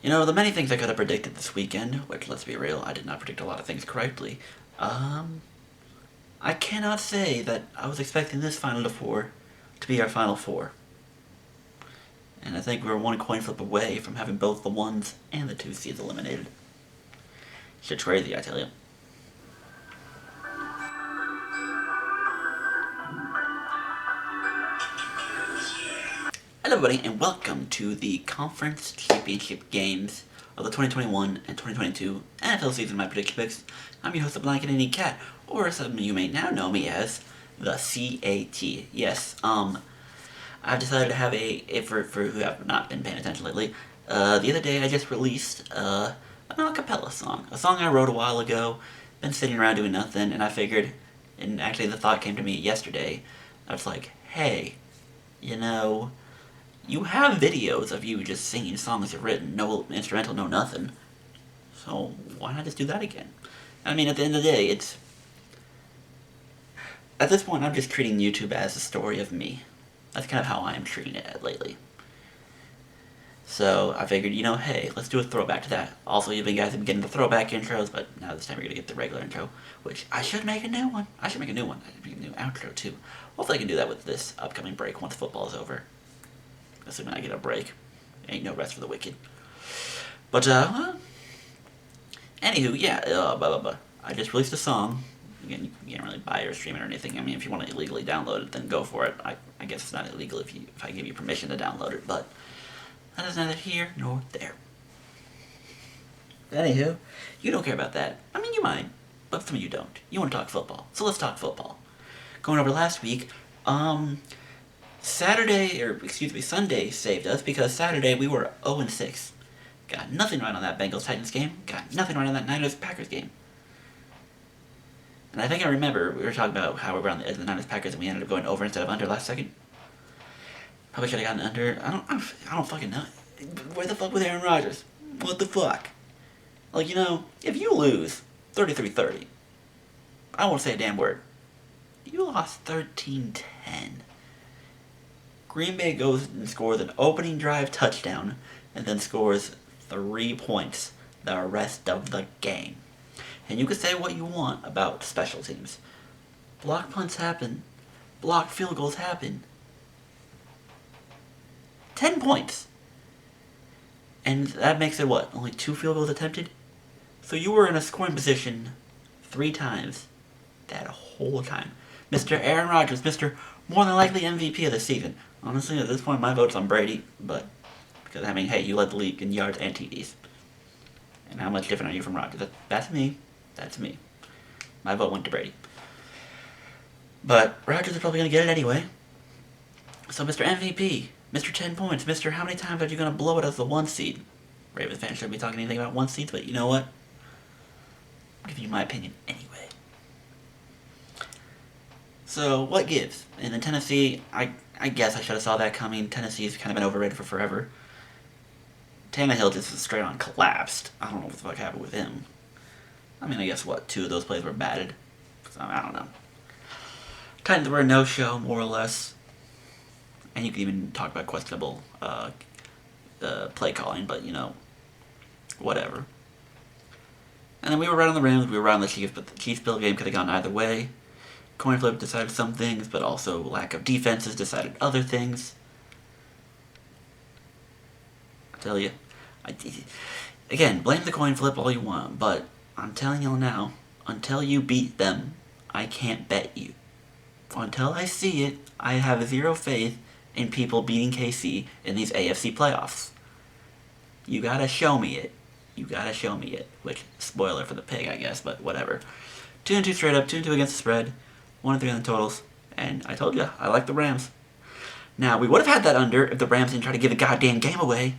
The many things I could have predicted this weekend, which, let's be real, I did not predict a lot of things correctly. I cannot say that I was expecting this Final Four to be our Final Four. And I think we were one coin flip away from having both the 1s and the 2 seeds eliminated. Shit's crazy, I tell you. Hello everybody, and welcome to the Conference Championship games of the 2021 and 2022 NFL season My Prediction Picks. I'm your host, the Blanket and Cat, or some of you may now know me as the CAT. Yes, I've decided to have for who have not been paying attention lately, the other day I just released an a cappella song. A song I wrote a while ago, been sitting around doing nothing, and I figured, and actually the thought came to me yesterday, I was like, hey, you have videos of you just singing songs you've written, no instrumental, no nothing. So why not just do that again? I mean, at the end of the day, at this point, I'm just treating YouTube as a story of me. That's kind of how I'm treating it lately. So I figured, hey, let's do a throwback to that. Also, you guys have been getting the throwback intros, but now this time we're going to get the regular intro, which I should make a new one. I should make a new outro, too. Hopefully I can do that with this upcoming break once football is over. Assuming I get a break. Ain't no rest for the wicked. But, anywho, yeah, I just released a song. Again, you can't really buy it or stream it or anything. I mean, if you want to illegally download it, then go for it. I guess it's not illegal if I give you permission to download it, but that is neither here nor there. Anywho, you don't care about that. I mean, you might, but some of you don't. You want to talk football, so let's talk football. Going over last week, Sunday saved us because Saturday we were 0-6. Got nothing right on that Bengals-Titans game. Got nothing right on that Niners-Packers game. And I think I remember we were talking about how we were on the edge of the Niners-Packers and we ended up going over instead of under last second. Probably should have gotten under. I don't fucking know. Where the fuck was Aaron Rodgers? What the fuck? Like, if you lose 33-30, I won't say a damn word. You lost 13-10. Green Bay goes and scores an opening drive touchdown and then scores 3 points the rest of the game. And you can say what you want about special teams. Block punts happen. Block field goals happen. 10 points. And that makes it what? Only 2 field goals attempted? So you were in a scoring position 3 times that whole time. Mr. Aaron Rodgers, Mr. more than likely MVP of the season. Honestly, at this point, my vote's on Brady, but because, hey, you led the league in yards and TDs. And how much different are you from Rodgers? That's me. That's me. My vote went to Brady. But Rodgers is probably going to get it anyway. So, Mr. MVP, Mr. 10 points, Mr. how many times are you going to blow it as the 1 seed? Ravens fans shouldn't be talking anything about 1 seeds, but you know what? I'll give you my opinion anyway. So, what gives? And in Tennessee, I guess I should have saw that coming. Tennessee's kind of been overrated for forever. Tannehill just straight on collapsed. I don't know what the fuck happened with him. I mean, I guess, 2 of those plays were batted. So, I don't know. Titans were a no-show, more or less. And you can even talk about questionable play calling, but, whatever. And then we were right on the Rams, we were right on the Chiefs, but the Chiefs-Bill game could have gone either way. Coin flip decided some things, but also lack of defenses decided other things. I tell you, again, blame the coin flip all you want, but I'm telling y'all now, until you beat them, I can't bet you. Until I see it, I have 0 faith in people beating KC in these AFC playoffs. You gotta show me it. Which, spoiler for the pig, I guess, but whatever. 2-2 straight up, 2-2 against the spread, 1-3 on the totals, and I told you, I like the Rams. Now, we would have had that under if the Rams didn't try to give the goddamn game away.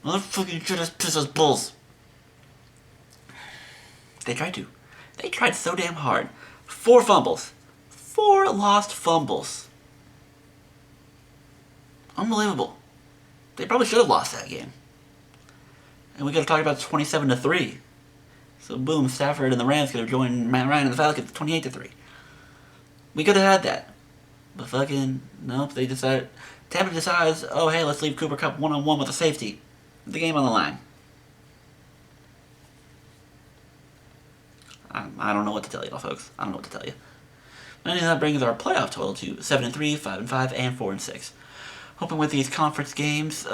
Motherfucking shit us piss us bulls. They tried to. They tried so damn hard. 4 fumbles. 4 lost fumbles. Unbelievable. They probably should have lost that game. And we gotta talk about 27-3. So boom, Stafford and the Rams could have joined Matt Ryan and the Falcons 28-3. We could have had that. But fucking, nope, they Tampa decides, oh hey, let's leave Cooper Kupp one-on-one with a safety. The game on the line. I don't know what to tell you, folks. I don't know what to tell you. And that brings our playoff total to 7-3, 5-5, and 4-6. Hoping with these conference games,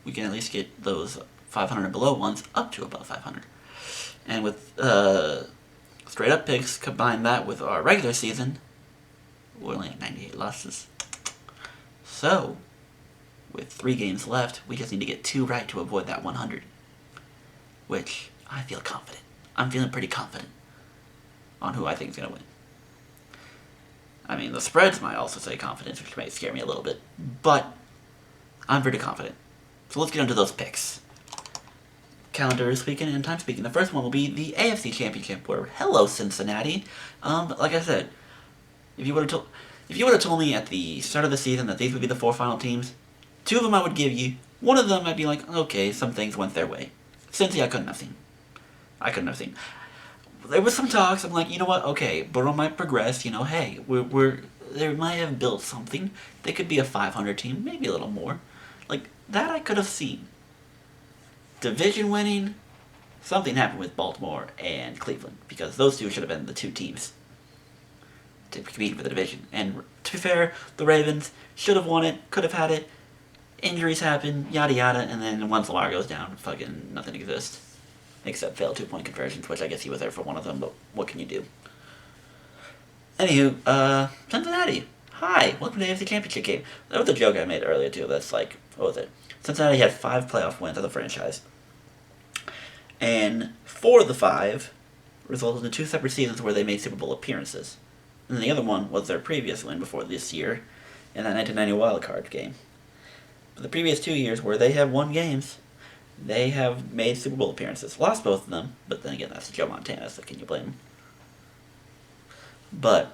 we can at least get those 500 and below ones up to above 500. And with straight up picks, combine that with our regular season, we're only at 98 losses. So, with 3 games left, we just need to get 2 right to avoid that 100. Which, I feel confident. I'm feeling pretty confident on who I think is going to win. I mean, the spreads might also say confidence, which may scare me a little bit. But, I'm pretty confident. So let's get into those picks. Calendar speaking and time speaking. The first one will be the AFC Championship, where hello Cincinnati. Like I said, if you would have told me at the start of the season that these would be the 4 final teams, 2 of them I would give you. 1 of them I'd be like, okay, some things went their way. Cincy, I couldn't have seen. There was some talks. I'm like, you know what? Okay, Burrow might progress. You know, hey, they might have built something. They could be a 500 team, maybe a little more. Like that, I could have seen. Division winning, something happened with Baltimore and Cleveland because those 2 should have been the 2 teams to compete for the division. And to be fair, the Ravens should have won it, could have had it. Injuries happen, yada yada, and then once Lamar goes down, fucking nothing exists. Except failed 2-point conversions, which I guess he was there for one of them, but what can you do? Anywho, Cincinnati. Hi, welcome to the AFC Championship game. That was a joke I made earlier, too. That's like, what was it? Cincinnati had 5 playoff wins as a franchise. And 4 of the 5 resulted in 2 separate seasons where they made Super Bowl appearances. And then the other one was their previous win before this year in that 1990 wildcard game. But the previous 2 years where they have won games, they have made Super Bowl appearances. Lost both of them, but then again, that's Joe Montana, so can you blame him? But,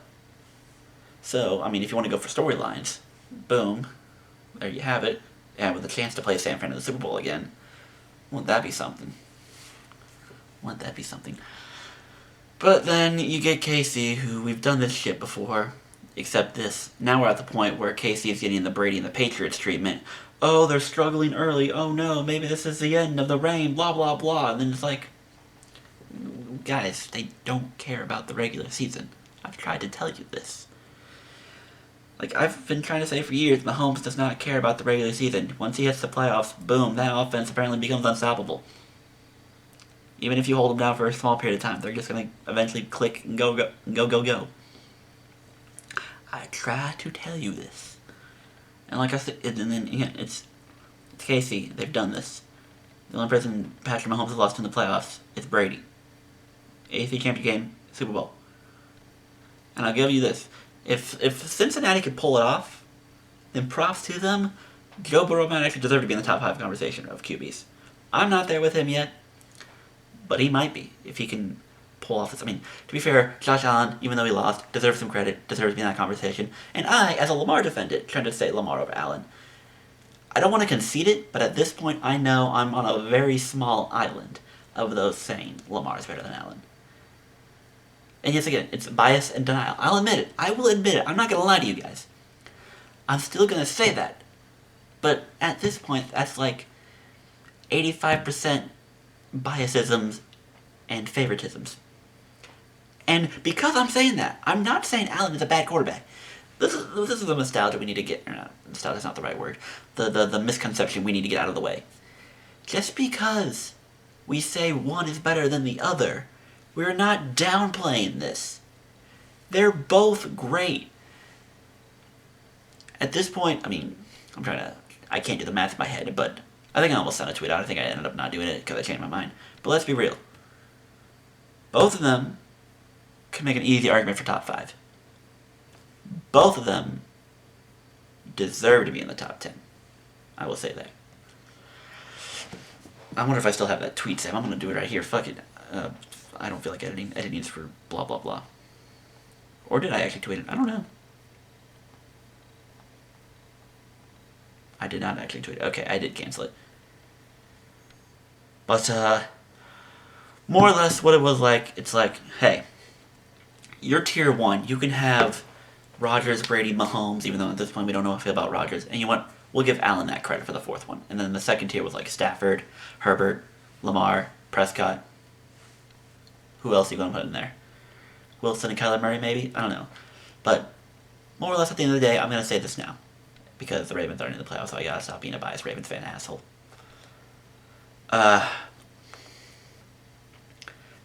so, I mean, if you want to go for storylines, boom, there you have it. And with a chance to play San Fran in the Super Bowl again, wouldn't that be something? But then you get KC, who we've done this shit before, except this. Now we're at the point where KC is getting the Brady and the Patriots treatment. Oh, they're struggling early. Oh no, maybe this is the end of the reign, blah blah blah. And then it's like, guys, they don't care about the regular season. I've tried to tell you this. Like, I've been trying to say for years, Mahomes does not care about the regular season. Once he hits the playoffs, boom, that offense apparently becomes unstoppable. Even if you hold them down for a small period of time, they're just going to eventually click and go. I try to tell you this. And like I said, and then again, it's KC. They've done this. The only person Patrick Mahomes has lost in the playoffs is Brady. AFC Championship game, Super Bowl. And I'll give you this. If Cincinnati could pull it off, then props to them. Joe Burrow might actually deserve to be in the top 5 conversation of QBs. I'm not there with him yet, but he might be if he can pull off this. I mean, to be fair, Josh Allen, even though he lost, deserves some credit, deserves to be in that conversation. And I, as a Lamar defendant, trying to say Lamar over Allen, I don't want to concede it, but at this point I know I'm on a very small island of those saying Lamar is better than Allen. And yes, again, it's bias and denial. I'll admit it. I will admit it. I'm not going to lie to you guys. I'm still going to say that. But at this point, that's like 85% biasisms and favoritisms. And because I'm saying that, I'm not saying Allen is a bad quarterback. This is the nostalgia we need to get. Or not, nostalgia's not the right word. The misconception we need to get out of the way. Just because we say one is better than the other, we're not downplaying this. They're both great. At this point, I mean, I can't do the math in my head, but I think I almost sent a tweet out. I think I ended up not doing it because I changed my mind. But let's be real. Both of them can make an easy argument for top 5. Both of them deserve to be in the top 10. I will say that. I wonder if I still have that tweet saved. I'm going to do it right here. Fuck it. I don't feel like editing. Editing is for blah, blah, blah. Or did I actually tweet it? I don't know. I did not actually tweet it. Okay, I did cancel it. But, more or less what it was like, it's like, hey, you're tier 1. You can have Rodgers, Brady, Mahomes, even though at this point we don't know how I feel about Rodgers. And you want, we'll give Allen that credit for the 4th one. And then the second tier was like Stafford, Herbert, Lamar, Prescott. Who else are you going to put in there? Wilson and Kyler Murray, maybe? I don't know. But more or less at the end of the day, I'm going to say this now. Because the Ravens aren't in the playoffs, so I gotta stop being a biased Ravens fan asshole.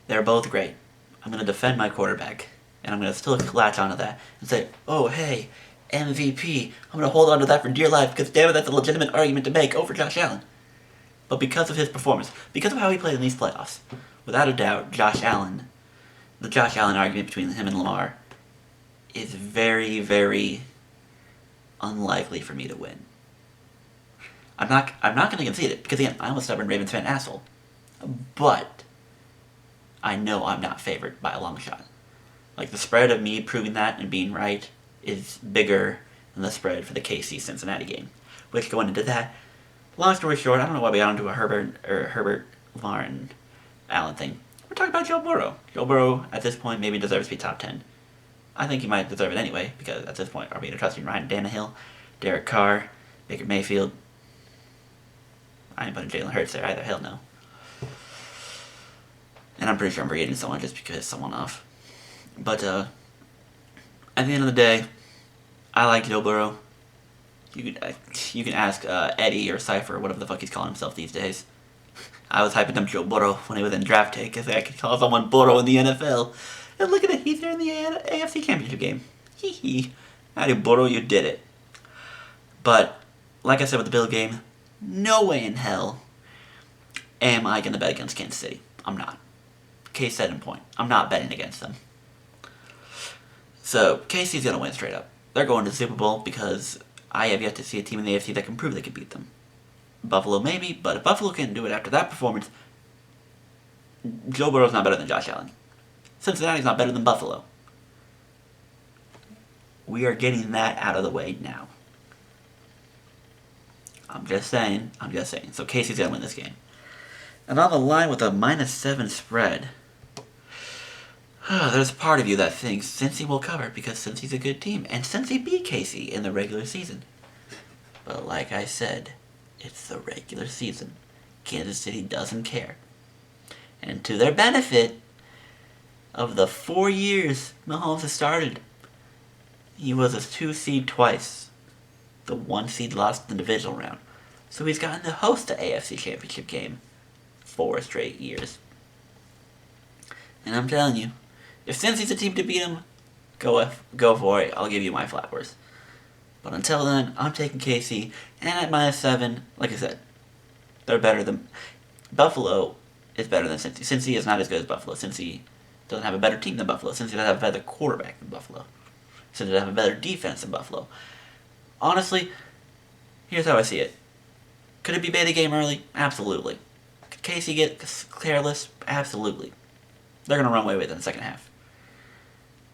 They're both great. I'm going to defend my quarterback. And I'm going to still latch onto that and say, oh, hey, MVP. I'm going to hold on to that for dear life because, damn it, that's a legitimate argument to make over Josh Allen. But because of his performance, because of how he played in these playoffs, without a doubt, the Josh Allen argument between him and Lamar is very, very unlikely for me to win. I'm not going to concede it because, again, I'm a stubborn Ravens fan asshole. But I know I'm not favored by a long shot. Like, the spread of me proving that and being right is bigger than the spread for the KC-Cincinnati game. Which, going into that, long story short, I don't know why we got into a Herbert, Lamar, and Allen thing. We're talking about Joe Burrow. Joe Burrow, at this point, maybe deserves to be top 10. I think he might deserve it anyway, because at this point, are we going to trust in Ryan Tannehill, Derek Carr, Baker Mayfield? I ain't putting Jalen Hurts there either, hell no. And I'm pretty sure I'm forgetting someone just because someone off. But, at the end of the day, I like Joe Burrow. You can ask Eddie or Cypher or whatever the fuck he's calling himself these days. I was hyping up Joe Burrow when he was in draft day because I could call someone Burrow in the NFL. And look at it, he's there in the AFC Championship game. Hee hee. Howdy, Burrow, you did it. But, like I said with the Bill game, no way in hell am I going to bet against Kansas City. I'm not. Case set in point. I'm not betting against them. So, KC's going to win straight up. They're going to the Super Bowl because I have yet to see a team in the AFC that can prove they can beat them. Buffalo maybe, but if Buffalo can't do it after that performance, Joe Burrow's not better than Josh Allen. Cincinnati's not better than Buffalo. We are getting that out of the way now. I'm just saying. So KC's going to win this game. And on the line with a -7 spread, there's a part of you that thinks Cincy will cover because Cincy's a good team, and Cincy beat KC in the regular season. But like I said, it's the regular season. Kansas City doesn't care. And to their benefit, of the 4 years Mahomes has started, he was a 2 seed twice. The 1 seed lost in the divisional round. So he's gotten to host the AFC Championship game 4 straight years. And I'm telling you, if Cincy's a team to beat him, go for it. I'll give you my flowers. But until then, I'm taking KC, and at -7, like I said, they're better than... Buffalo is better than Cincy. Cincy is not as good as Buffalo. Cincy doesn't have a better team than Buffalo. Cincy doesn't have a better quarterback than Buffalo. Cincy doesn't have a better defense than Buffalo. Honestly, here's how I see it. Could it be beta game early? Absolutely. Could KC get careless? Absolutely. They're going to run away with it in the second half.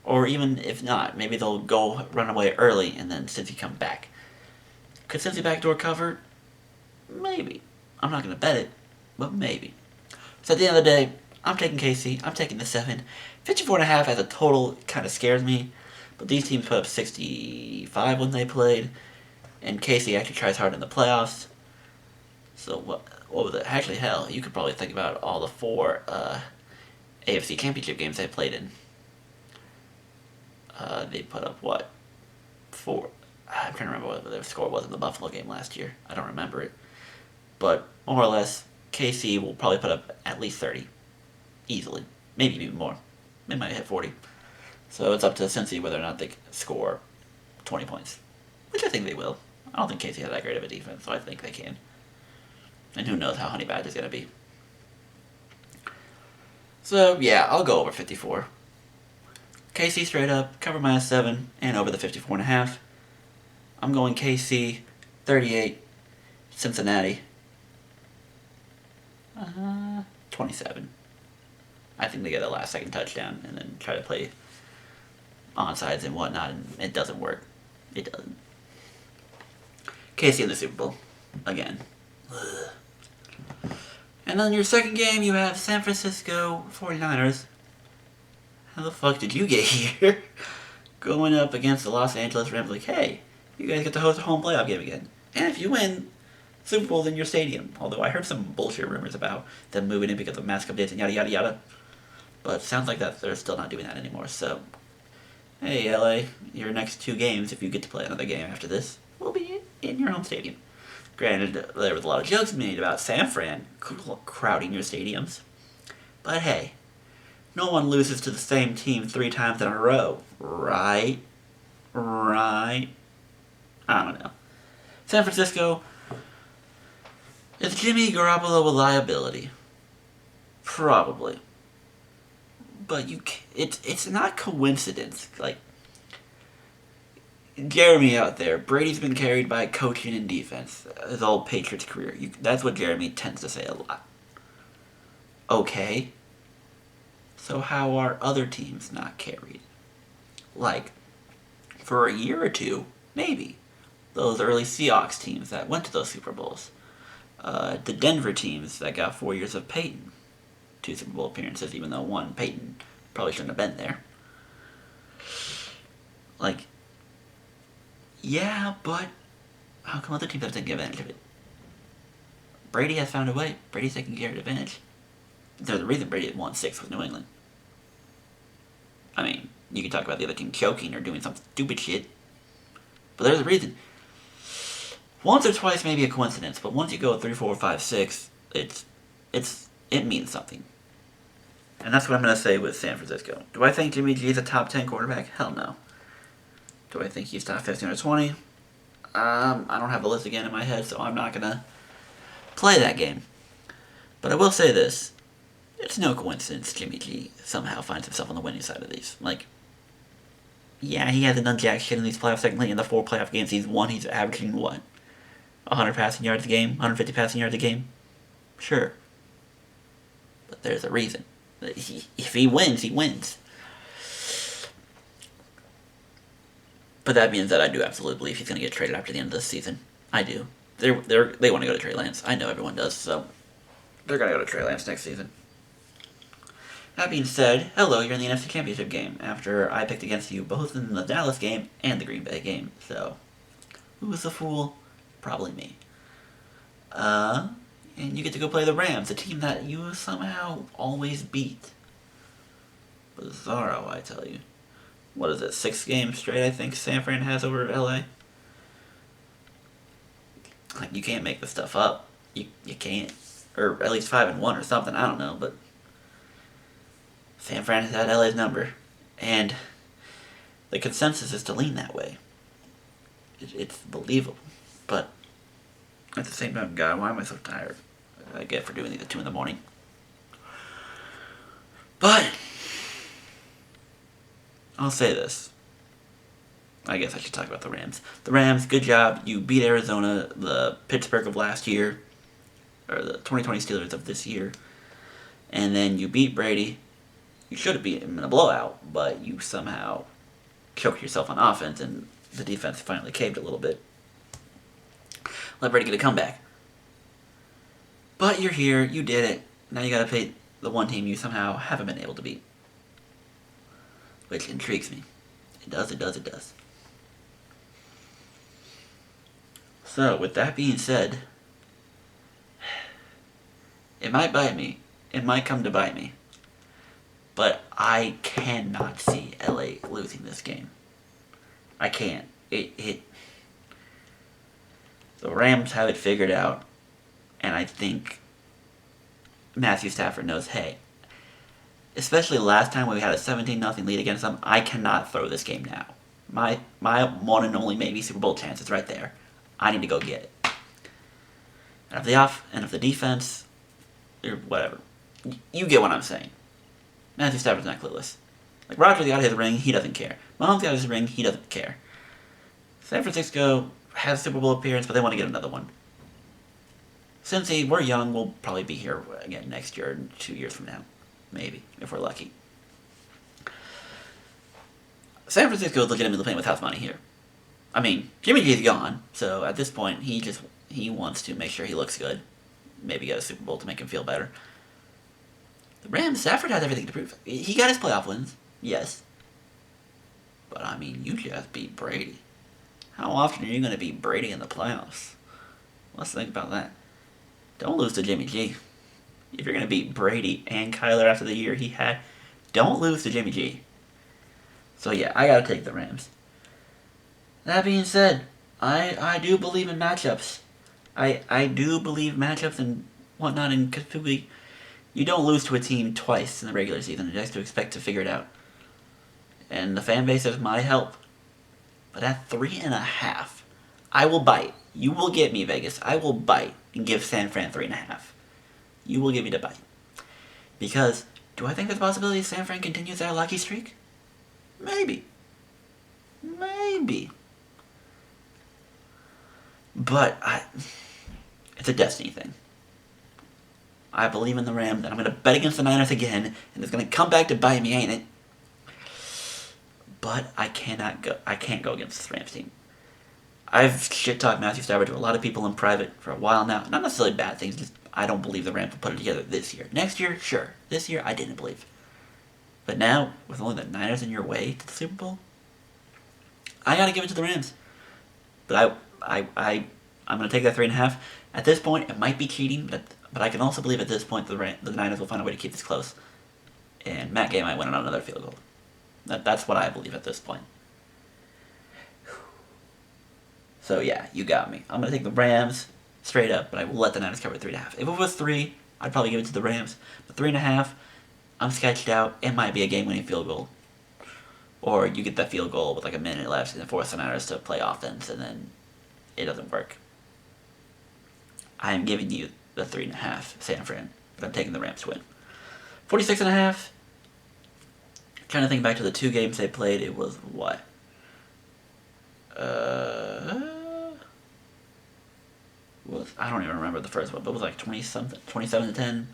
Or even if not, maybe they'll go run away early and then Cincy come back. Could Cincy backdoor cover? Maybe. I'm not going to bet it, but maybe. So at the end of the day, I'm taking KC. I'm taking the 7. 54.5 as a total kind of scares me. But these teams put up 65 when they played. And KC actually tries hard in the playoffs. So what was it? Actually, hell, you could probably think about all the 4 AFC Championship games they played in. They put up, 4? I'm trying to remember what their score was in the Buffalo game last year. I don't remember it. But, more or less, KC will probably put up at least 30. Easily. Maybe even more. They might hit 40. So it's up to Cincy whether or not they score 20 points. Which I think they will. I don't think KC has that great of a defense, so I think they can. And who knows how Honey Badger's going to be. So, yeah, I'll go over 54. KC straight up, cover -7, and over the 54.5. I'm going KC, 38, Cincinnati, 27. I think they get a last-second touchdown and then try to play onsides and whatnot, and it doesn't work. It doesn't. KC in the Super Bowl. Again. Ugh. And then your second game, you have San Francisco 49ers. How the fuck did you get here? Going up against the Los Angeles Rams, like, hey, you guys get to host a home playoff game again. And if you win, Super Bowl's in your stadium. Although I heard some bullshit rumors about them moving in because of mask updates and yada yada yada. But it sounds like that they're still not doing that anymore. So, hey, LA, your next 2 games, if you get to play another game after this, will be in your home stadium. Granted, there was a lot of jokes made about San Fran crowding your stadiums. But hey, no one loses to the same team 3 times in a row, right? Right? I don't know. San Francisco, is Jimmy Garoppolo a liability? Probably. But it's not coincidence. Like, Jeremy out there, Brady's been carried by coaching and defense his whole Patriots career. That's what Jeremy tends to say a lot. Okay. So how are other teams not carried? Like, for a year or two, maybe. Those early Seahawks teams that went to those Super Bowls. The Denver teams that got 4 years of Peyton. 2 Super Bowl appearances, even though one, Peyton, probably shouldn't have been there. Like, yeah, but how come other teams have to take advantage of it? Brady has found a way. Brady's taking care of advantage. There's a reason Brady had won 6 with New England. I mean, you can talk about the other team choking or doing some stupid shit, but there's a reason. Once or twice may be a coincidence, but once you go 3, 4, 5, 6, it means something. And that's what I'm going to say with San Francisco. Do I think Jimmy G is a top 10 quarterback? Hell no. Do I think he's top 15 or 20? I don't have the list again in my head, so I'm not going to play that game. But I will say this. It's no coincidence Jimmy G somehow finds himself on the winning side of these. Like, yeah, he hasn't done jack shit in these playoffs. Secondly, in the 4 playoff games he's won, he's averaging what? 100 passing yards a game? 150 passing yards a game? Sure. But there's a reason. If he wins, he wins. But that means that I do absolutely believe he's going to get traded after the end of this season. I do. They want to go to Trey Lance. I know everyone does, so they're going to go to Trey Lance next season. That being said, hello, you're in the NFC Championship game after I picked against you both in the Dallas game and the Green Bay game. So, who was the fool? Probably me. And you get to go play the Rams, a team that you somehow always beat. Bizarro, I tell you. What is it, 6 games straight I think San Fran has over LA? Like, you can't make this stuff up. You can't. Or at least 5-1 or something, I don't know, but San Fran has had LA's number. And the consensus is to lean that way. It's believable. But at the same time, God, why am I so tired? I get for doing these at 2 in the morning. But I'll say this. I guess I should talk about the Rams. The Rams, good job. You beat Arizona, the Pittsburgh of last year, or the 2020 Steelers of this year. And then you beat Brady. You should have beat him in a blowout, but you somehow choked yourself on offense, and the defense finally caved a little bit. Let Brady get a comeback. But you're here, you did it. Now you gotta play the one team you somehow haven't been able to beat. Which intrigues me. It does. So, with that being said, it might bite me. It might come to bite me. But I cannot see LA losing this game. I can't. The Rams have it figured out, and I think Matthew Stafford knows, hey, especially last time when we had a 17-0 lead against them, I cannot throw this game now. My one and only maybe Super Bowl chance is right there. I need to go get it. And if the defense, or whatever, you get what I'm saying. Matthew Stafford's not clueless. Like, Roger got his ring, he doesn't care. Mahomes got his ring, he doesn't care. San Francisco has a Super Bowl appearance, but they want to get another one. Cincy, we're young, we'll probably be here again next year, 2 years from now. Maybe, if we're lucky. San Francisco is legitimately playing with house money here. I mean, Jimmy G's gone, so at this point, he wants to make sure he looks good. Maybe get a Super Bowl to make him feel better. The Rams, Stafford has everything to prove. He got his playoff wins, yes. But, I mean, you just beat Brady. How often are you going to beat Brady in the playoffs? Let's think about that. Don't lose to Jimmy G. If you're going to beat Brady and Kyler after the year he had, don't lose to Jimmy G. So yeah, I gotta take the Rams. That being said, I do believe in matchups. I do believe matchups and whatnot, and typically you don't lose to a team twice in the regular season. You have to expect to figure it out. And the fan base is my help. But at 3.5, I will bite. You will get me, Vegas. I will bite and give San Fran 3.5. You will give me the bite. Because, do I think there's a possibility San Fran continues their lucky streak? Maybe. Maybe. But, it's a destiny thing. I believe in the Rams, and I'm going to bet against the Niners again, and it's going to come back to bite me, ain't it? But I can't go against this Rams team. I've shit-talked Matthew Stafford to a lot of people in private for a while now. Not necessarily bad things, just I don't believe the Rams will put it together this year. Next year, sure. This year, I didn't believe. But now, with only the Niners in your way to the Super Bowl, I gotta give it to the Rams. But I'm gonna take that 3.5. At this point, it might be cheating, but I can also believe at this point the Niners will find a way to keep this close. And Matt Gay might win on another field goal. That's what I believe at this point. So yeah, you got me. I'm going to take the Rams straight up, but I will let the Niners cover 3.5. If it was 3, I'd probably give it to the Rams. But 3.5, I'm sketched out. It might be a game-winning field goal. Or you get that field goal with like a minute left and force the Niners to play offense, and then it doesn't work. I am giving you the 3.5 San Fran, but I'm taking the Rams to win. 46.5. Trying to think back to the 2 games they played, it was what? I don't even remember the first one, but it was like 20-something, 27-10, something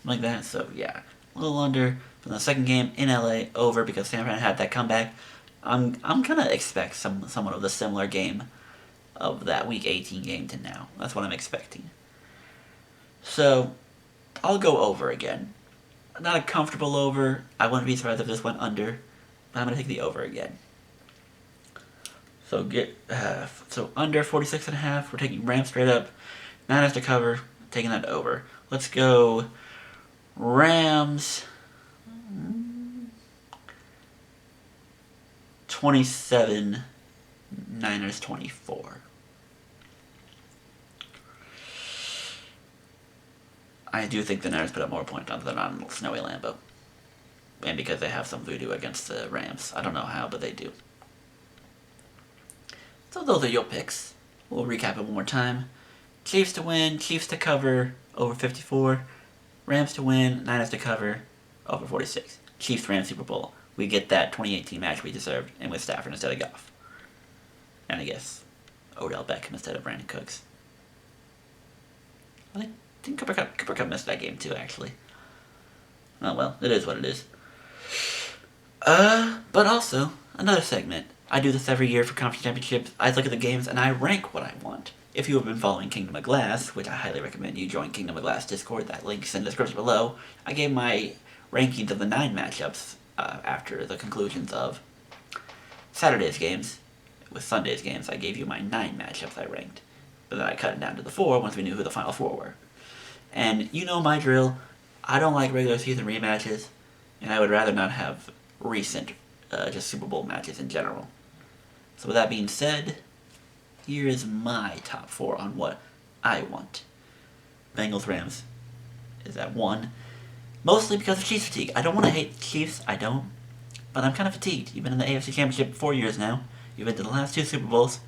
like that. So yeah, a little under. From the second game in LA, over because San Fran had that comeback. I'm gonna expect somewhat of the similar game of that Week 18 game to now. That's what I'm expecting. So I'll go over again. Not a comfortable over. I wouldn't be surprised if this went under, but I'm gonna take the over again. So under 46.5. We're taking Rams straight up. Niners to cover. Taking that over. Let's go Rams 27. Niners 24. I do think the Niners put up more points than on snowy Lambeau. And because they have some voodoo against the Rams. I don't know how, but they do. So those are your picks. We'll recap it one more time. Chiefs to win, Chiefs to cover, over 54. Rams to win, Niners to cover, over 46. Chiefs-Rams Super Bowl. We get that 2018 match we deserved, and with Stafford instead of Goff. And I guess Odell Beckham instead of Brandon Cooks. I think Cooper Kupp missed that game too, actually. Oh well, it is what it is. But also, another segment. I do this every year for conference championships. I look at the games and I rank what I want. If you have been following Kingdom of Glass, which I highly recommend you join Kingdom of Glass Discord, that link's in the description below, I gave my rankings of the 9 matchups after the conclusions of Saturday's games. With Sunday's games, I gave you my 9 matchups I ranked. But then I cut it down to the 4 once we knew who the final 4 were. And you know my drill. I don't like regular season rematches, and I would rather not have recent just Super Bowl matches in general. So with that being said, here is my top 4 on what I want. Bengals-Rams is at 1. Mostly because of Chiefs fatigue. I don't want to hate the Chiefs, I don't. But I'm kind of fatigued. You've been in the AFC Championship 4 years now. You've been to the last 2 Super Bowls.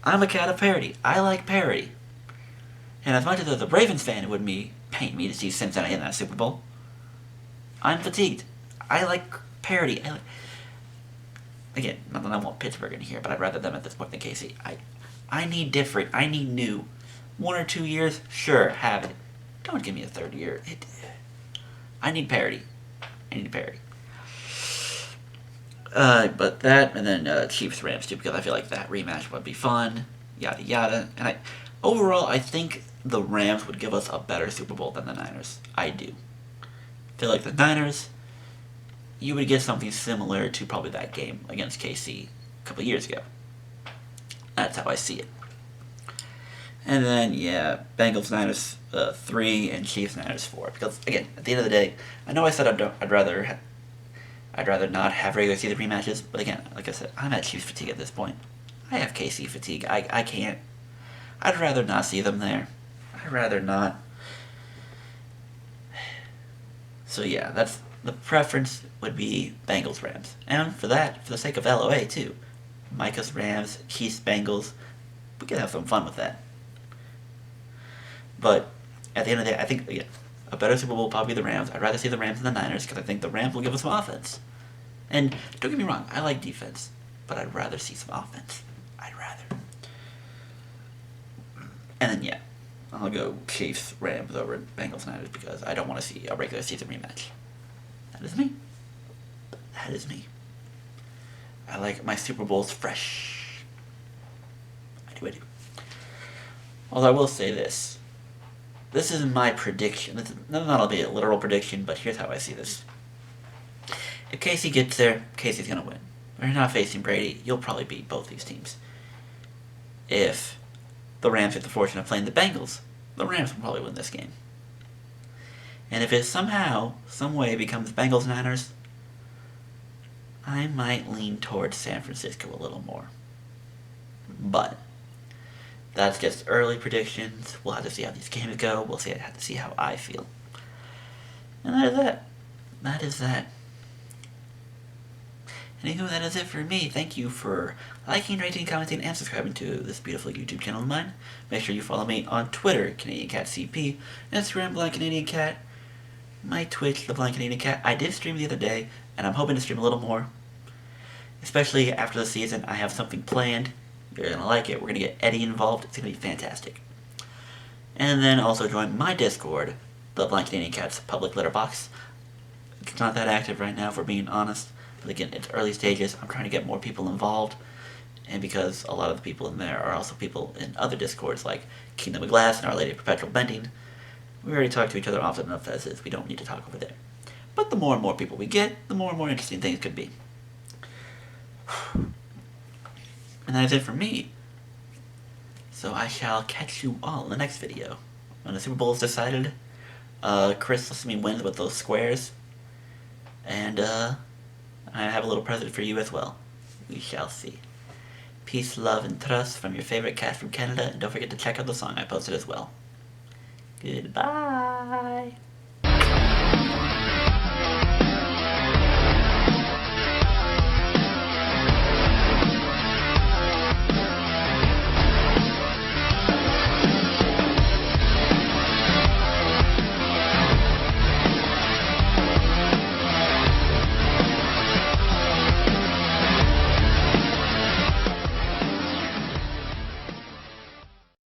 I'm a cat of parity. I like parity. And as much as a Ravens fan it would pain me to see Cincinnati in that Super Bowl, I'm fatigued. I like parity. Again, not that I want Pittsburgh in here, but I'd rather them at this point than KC. I need different. I need new. 1 or 2 years, sure, have it. Don't give me a 3rd year. I need parity. But that, and then Chiefs-Rams too, because I feel like that rematch would be fun. Yada yada. And overall, I think the Rams would give us a better Super Bowl than the Niners. I do. I feel like the Niners, you would get something similar to probably that game against KC a couple years ago. That's how I see it. And then, yeah, Bengals Niners 3 and Chiefs Niners 4. Because, again, at the end of the day, I know I said I'd rather not have regular season rematches, but again, like I said, I'm at Chiefs fatigue at this point. I have KC fatigue. I can't. I'd rather not see them there. I'd rather not. So yeah, that's the preference would be Bengals Rams, and for that, for the sake of LOA too, Micah's Rams, Chiefs Bengals, we could have some fun with that. But at the end of the day, I think again, a better Super Bowl will probably be the Rams. I'd rather see the Rams than the Niners because I think the Rams will give us some offense. And don't get me wrong, I like defense, but I'd rather see some offense. I'd rather. And then yeah, I'll go Chiefs Rams over Bengals Niners because I don't want to see a regular season rematch. That is me. That is me. I like my Super Bowls fresh. I do. Although I will say this. This is my prediction. This is not be a literal prediction, but here's how I see this. If Casey gets there, Casey's going to win. When you're not facing Brady, you'll probably beat both these teams. If the Rams get the fortune of playing the Bengals, the Rams will probably win this game. And if it somehow, some way becomes Bengals-Niners, I might lean towards San Francisco a little more. But that's just early predictions. We'll have to see how these games go. We'll have to see how I feel. And that is that. That is that. Anywho, that is it for me. Thank you for liking, rating, commenting, and subscribing to this beautiful YouTube channel of mine. Make sure you follow me on Twitter, CanadianCatCP, Instagram, Blind Canadian Cat, my Twitch, The Blind Canadian Cat. I did stream the other day, and I'm hoping to stream a little more. Especially after the season, I have something planned. You're going to like it. We're going to get Eddie involved. It's going to be fantastic. And then also join my Discord, The Blind Canadian Cat's public letterbox. It's not that active right now, if we're being honest. But again, it's early stages. I'm trying to get more people involved. And because a lot of the people in there are also people in other Discords like Kingdom of Glass and Our Lady of Perpetual Bending, we already talk to each other often enough as is. We don't need to talk over there. But the more and more people we get, the more and more interesting things could be. And that is it for me. So I shall catch you all in the next video. When the Super Bowl is decided, Chris lets me win with those squares. And I have a little present for you as well. We shall see. Peace, love, and trust from your favorite cat from Canada. And don't forget to check out the song I posted as well. Goodbye.